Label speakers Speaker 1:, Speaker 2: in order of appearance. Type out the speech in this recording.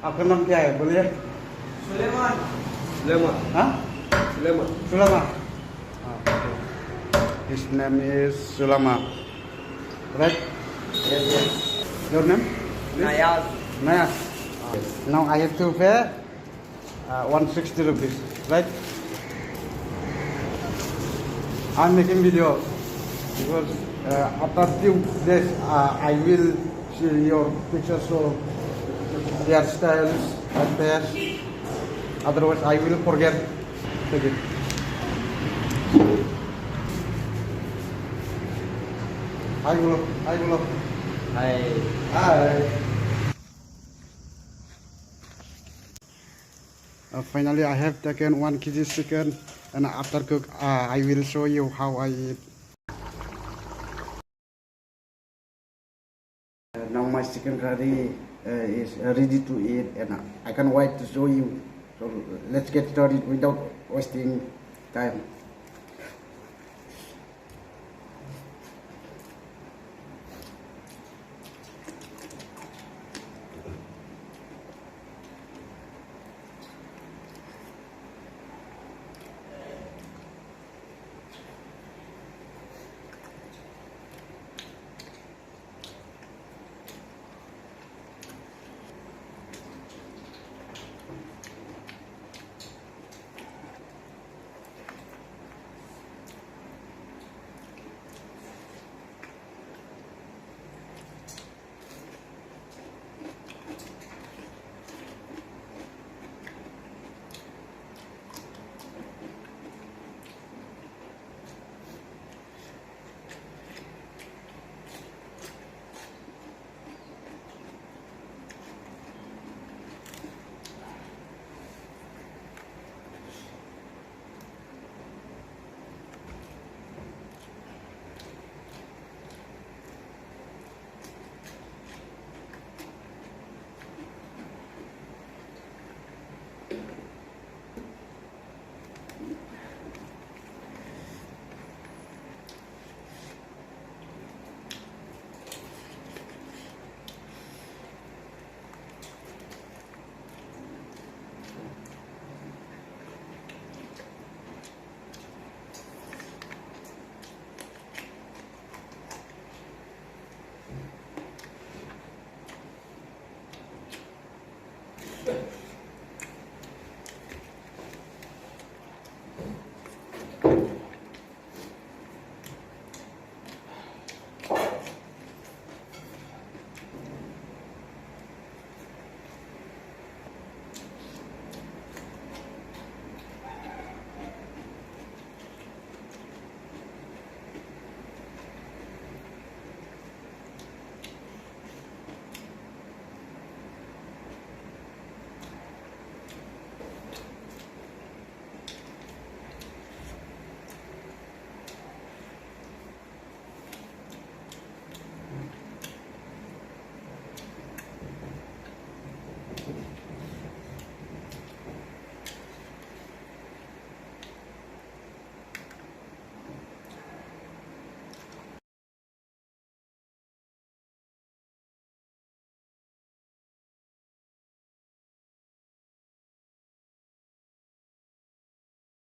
Speaker 1: आपका नाम क्या है बोलिए?
Speaker 2: सुलेमान। सुलेमान।
Speaker 1: हाँ?
Speaker 2: Suleman.
Speaker 1: Sulama. His name is Sulama. Right?
Speaker 2: Yes, yes.
Speaker 1: Your name?
Speaker 2: Nayaz.
Speaker 1: Naya. Now I have to pay 160 rupees. Right? I'm making video because after few days I will see your pictures of hairstyles and face. Otherwise I will forget. Take it. Hi, Gulo. Hi, Gulo.
Speaker 2: Hi.
Speaker 1: Hi. Finally, I have taken 1 kg chicken, and after cook, I will show you how I eat. Now my chicken curry is ready to eat, and I can't wait to show you. So let's get started without wasting time.